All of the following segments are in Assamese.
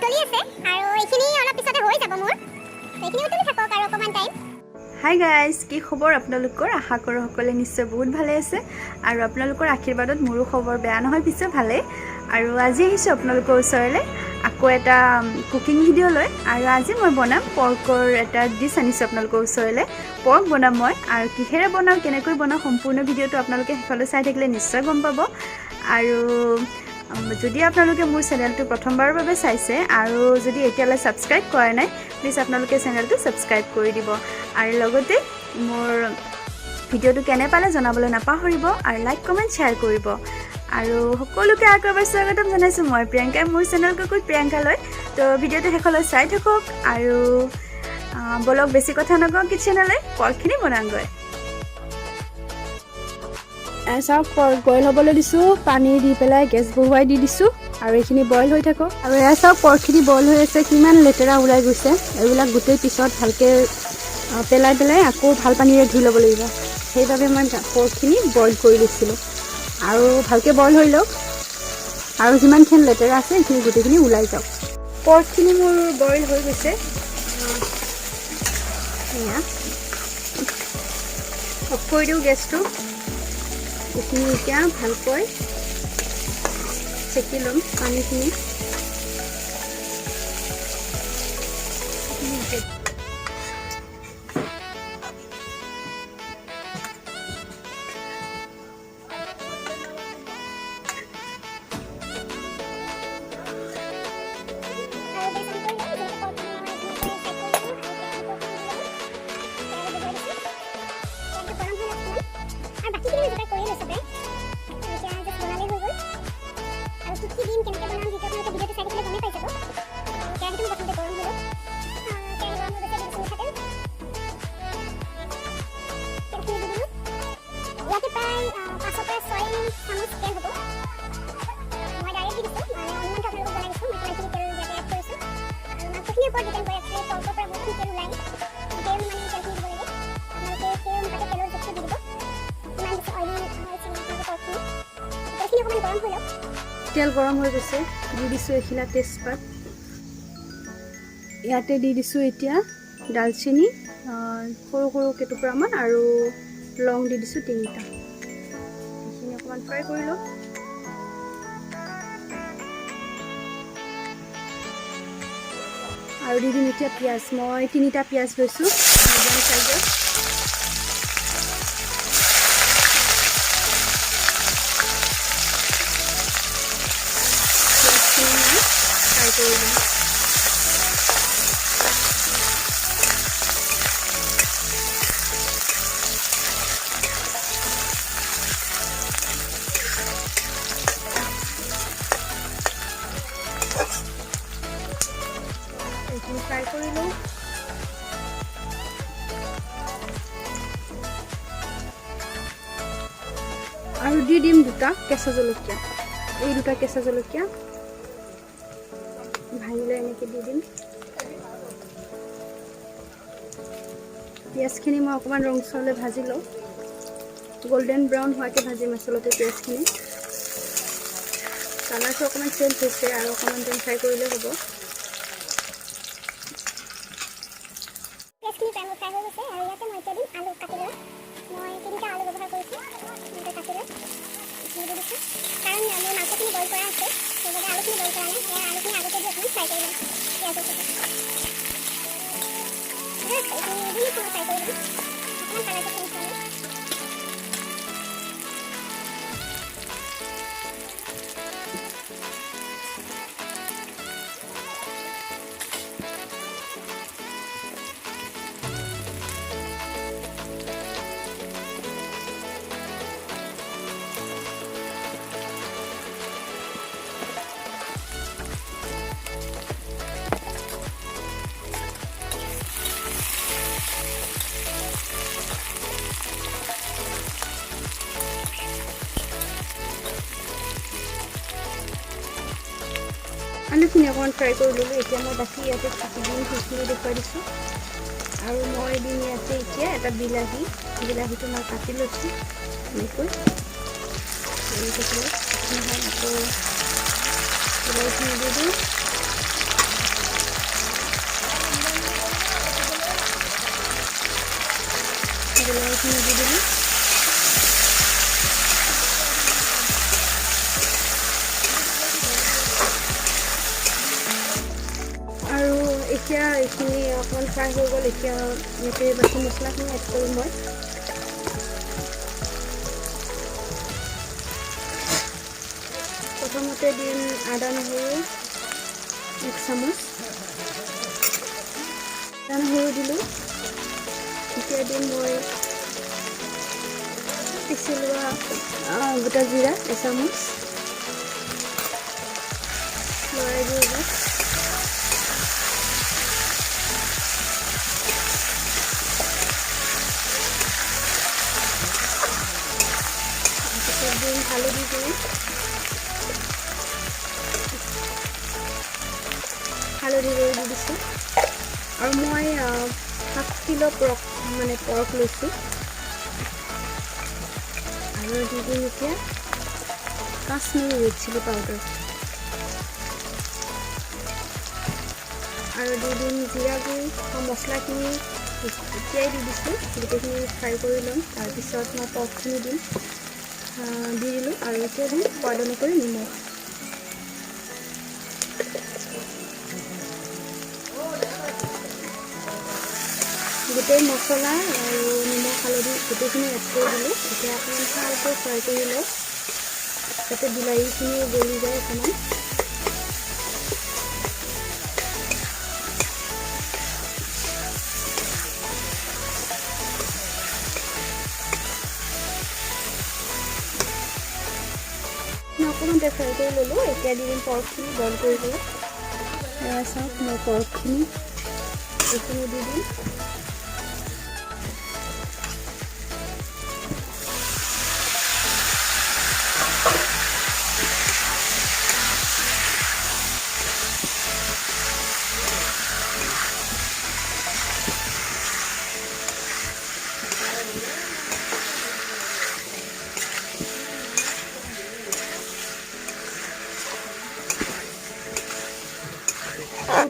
উতলি আছে আৰু এইখিনি অলপ পিছতে হৈ যাব মোৰ এইখিনি উতলি থাকক আৰু অকমান টাইম হাই গাইজ কি খবৰ আপোনালোকৰ আশা কৰোঁ সকলোৱে নিশ্চয় বহুত ভালে আছে আৰু আপোনালোকৰ আশীৰ্বাদত মোৰো খবৰ বেয়া নহয় পিছে ভালেই আৰু আজি আহিছোঁ আপোনালোকৰ ওচৰলৈ আকৌ এটা কুকিং ভিডিঅ' লৈ আৰু আজি মই বনাম পৰ্কৰ এটা ডিছ আনিছোঁ আপোনালোকৰ ওচৰলৈ পৰ্ক বনাম মই আৰু কিহেৰে বনাওঁ কেনেকৈ বনাওঁ সম্পূৰ্ণ ভিডিঅ'টো আপোনালোকে শেষলৈ চাই থাকিলে নিশ্চয় গম পাব আৰু যদি আপোনালোকে মোৰ চেনেলটো প্ৰথমবাৰৰ বাবে চাইছে আৰু যদি এতিয়ালৈ ছাবস্ক্ৰাইব কৰা নাই প্লিজ আপোনালোকে চেনেলটো ছাবস্ক্ৰাইব কৰি দিব আৰু লগতে মোৰ ভিডিঅ'টো কেনে পালে জনাবলৈ নাপাহৰিব আৰু লাইক কমেণ্ট শ্বেয়াৰ কৰিব আৰু সকলোকে আকৌ এবাৰ স্বাগতম জনাইছোঁ মই প্ৰিয়ংকাই মোৰ চেনেল কুকুৰ প্ৰিয়ংকালৈ তো ভিডিঅ'টো শেষলৈ চাই থাকক আৰু বলক বেছি কথা নকওঁ কিটচেনলৈ পৰ্কখিনি বনাওঁগৈ চাওক পৰ্ক বইল হ'বলৈ দিছোঁ পানী দি পেলাই গেছ বহুৱাই দি দিছোঁ আৰু এইখিনি বইল হৈ থাকক আৰু এয়া চাওক পৰ্কখিনি বইল হৈ আছে কিমান লেতেৰা ওলাই গৈছে এইবিলাক গোটেই পিছত ভালকৈ পেলাই আকৌ ভাল পানীৰে ধুই ল'ব লাগিব সেইবাবে মই পৰ্কখিনি বইল কৰি লৈছিলোঁ আৰু ভালকৈ বইল হৈ লওক আৰু যিমানখিনি লেতেৰা আছে সেইখিনি গোটেইখিনি ওলাই যাওক পৰ্কখিনি মোৰ বইল হৈ গৈছে এয়া অফ কৰি দিওঁ গেছটো এইখিনি এতিয়া ভালকৈ চেকি ল'ম পানীখিনি তেল গৰম হৈ গৈছে দি দিছোঁ এখিলা তেজপাত ইয়াতে দি দিছোঁ এতিয়া ডালচেনি সৰু সৰু কেইটুকুৰামান আৰু লং দি দিছোঁ 3টা এইখিনি অকণমান ফ্ৰাই কৰি লওঁ আৰু দি দিম এতিয়া পিঁয়াজ মই 3টা পিঁয়াজ লৈছোঁ মিডিয়াম চাইজৰ কৰি দিম এইখিনি ফ্ৰাই কৰি লওঁ আৰু দি দিম 2টা কেঁচা জলকীয়া এই 2টা কেঁচা জলকীয়া ভাঙিলে এনেকৈ দি দিম পিঁয়াজখিনি মই অকণমান ৰংচৰলৈ ভাজি লওঁ গোল্ডেন ব্ৰাউন হোৱাকৈ ভাজিম আচলতে পিঁয়াজখিনি কালাৰটো অকণমান চেঞ্জ হৈছে আৰু অকণমান টাইম ফ্ৰাই কৰিলে হ'ব আলুখিনি অকণমান ফ্ৰাই কৰি ল'লোঁ এতিয়া মই বাকী ইয়াতে কাটি দিম সেইখিনি দেখুৱাই দিছোঁ আৰু মই দিম ইয়াতে এতিয়া এটা বিলাহীটো মই কাটি লৈছোঁ এনেকৈ আকৌ বিলাহীখিনি দি দিওঁ বিলাহীখিনি দি দিলোঁ। আৰু এতিয়া এইখিনি অকণমান ফ্ৰাই হৈ গ'ল। এতিয়া ইয়াতে বাকী মছলাখিনি এড কৰিম মই। প্ৰথমতে দিম আদা নহৰু 1 চামুচ। আদা নহৰু দিলোঁ। এতিয়া দিম মই পিচি লোৱা গোটা জিৰা 1 চামুচ। লৰাই দিওঁ এবাৰ। তাৰপিছত দিম হালধি দিওঁ। হালধি গুড়ি দি দিছোঁ। আৰু মই 7 কিলো পৰক লৈছোঁ। আৰু দি দিম এতিয়া কাশ্মীৰী ৰেড চিলি পাউডাৰ। আৰু দি দিম জিৰা গুড়ি। মছলাখিনি এতিয়াই দি দিছোঁ। গোটেইখিনি ফ্ৰাই কৰি ল'ম। তাৰপিছত মই পৰ্কখিনি দিম। দি দিলোঁ। আৰু এতিয়া দিম সোৱাদ অনুসৰি নিমখ। গোটেই মছলা আৰু নিমখ হালধি গোটেইখিনি এড কৰি দিলোঁ। এতিয়া অকণমান ভালকৈ ফ্ৰাই কৰি লওঁ যাতে বিলাহীখিনি গলি যায় অকণমান। অকণমান ফ্ৰাই কৰি ল'লোঁ। এতিয়া দি দিম পৰ্কখিনি বইল কৰি দিওঁ। এয়া চাওক মই পৰ্কখিনি এইখিনি দি দিম।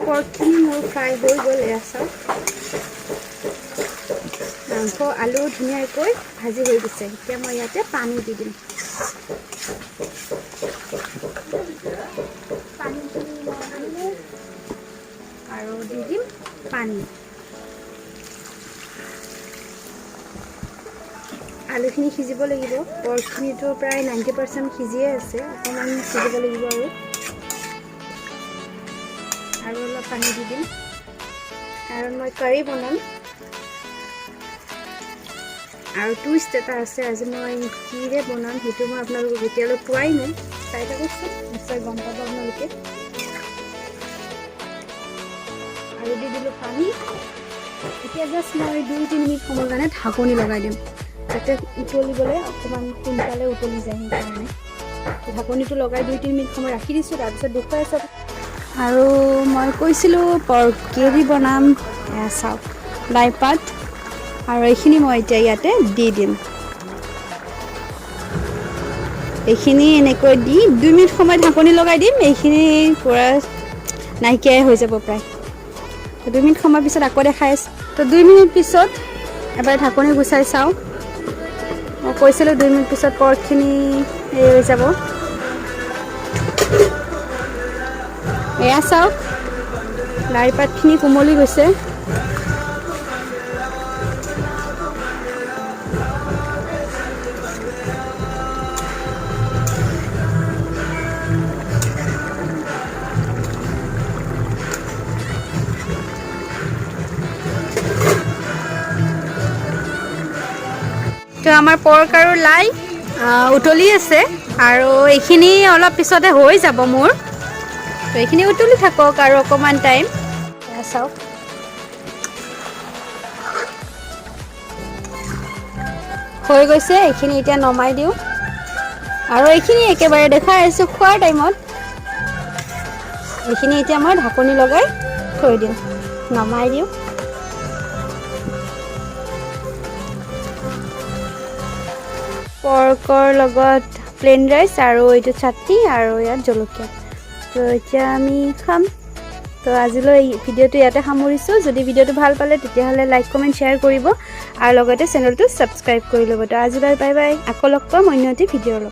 পৰ্কখিনি মোৰ ফ্ৰাই হৈ গ'ল। এয়া চাওক মাংস আলু ধুনীয়াকৈ ভাজি হৈ গৈছে। এতিয়া মই ইয়াতে পানী দি দিম। পানীখিনি মই দিলোঁ আৰু দি দিম পানী। আলুখিনি সিজিব লাগিব। পৰ্কখিনিতো প্ৰায় 90% সিজিয়ে আছে। অকণমান সিজিব লাগিব আৰু অলপ পানী দি দিম কাৰণ মই কাৰী বনাম। আৰু টুইষ্ট এটা আছে। আজি মই কিৰে বনাম সেইটো মই আপোনালোকক এতিয়ালৈ পোৱাই নাই। চাই থাককচোন, নিশ্চয় গম পাব আপোনালোকে। আৰু দি দিলোঁ পানী। এতিয়া জাষ্ট মই 2-3 মিনিট সময়ৰ কাৰণে ঢাকনি লগাই দিম যাতে উতলিবলৈ অকণমান সোনকালে উতলি যায়। সেইকাৰণে ঢাকনিটো লগাই 2-3 মিনিট সময় ৰাখি দিছোঁ। তাৰপিছত দেখুৱাই চাব। আৰু মই কৈছিলোঁ পৰ্কেদি বনাম। এয়া চাওক লাই পাত। আৰু এইখিনি মই এতিয়া ইয়াতে দি দিম। এইখিনি এনেকৈ দি 2 মিনিট সময় ঢাকনি লগাই দিম। এইখিনি পূৰা নাইকিয়াই হৈ যাব প্ৰায়। 2 মিনিট সময় পিছত আকৌ দেখাই আছোঁ। তো 2 মিনিট পিছত এবাৰ ঢাকনি গুচাই চাওঁ। মই কৈছিলোঁ 2 মিনিট পিছত পৰ্কখিনি হেৰি হৈ যাব। এয়া চাওক লাই পাতখিনি কোমলি গৈছে। তো আমাৰ পৰ্ক আৰু লাই উতলি আছে। আৰু এইখিনি অলপ পিছতে হৈ যাব মোৰ। তো এইখিনি উতলি থাকক আৰু অকণমান টাইম। চাওক হৈ গৈছে। এইখিনি এতিয়া নমাই দিওঁ। আৰু এইখিনি একেবাৰে দেখাই আছোঁ খোৱাৰ টাইমত। এইখিনি এতিয়া মই ঢাকনি লগাই থৈ দিম। নমাই দিওঁ। পৰ্কৰ লগত প্লেন ৰাইচ আৰু এইটো চাটনি আৰু ইয়াত জলকীয়া। তো এতিয়া আমি খাম। তো আজিলৈ ভিডিঅ'টো ইয়াতে সামৰিছোঁ। যদি ভিডিঅ'টো ভাল পালে তেতিয়াহ'লে লাইক কমেণ্ট শ্বেয়াৰ কৰিব আৰু লগতে চেনেলটো ছাবস্ক্ৰাইব কৰি ল'ব। তো আজিলৈ বাই বাই, আকৌ লগ পাম অন্য এটি ভিডিঅ'ৰ লগত।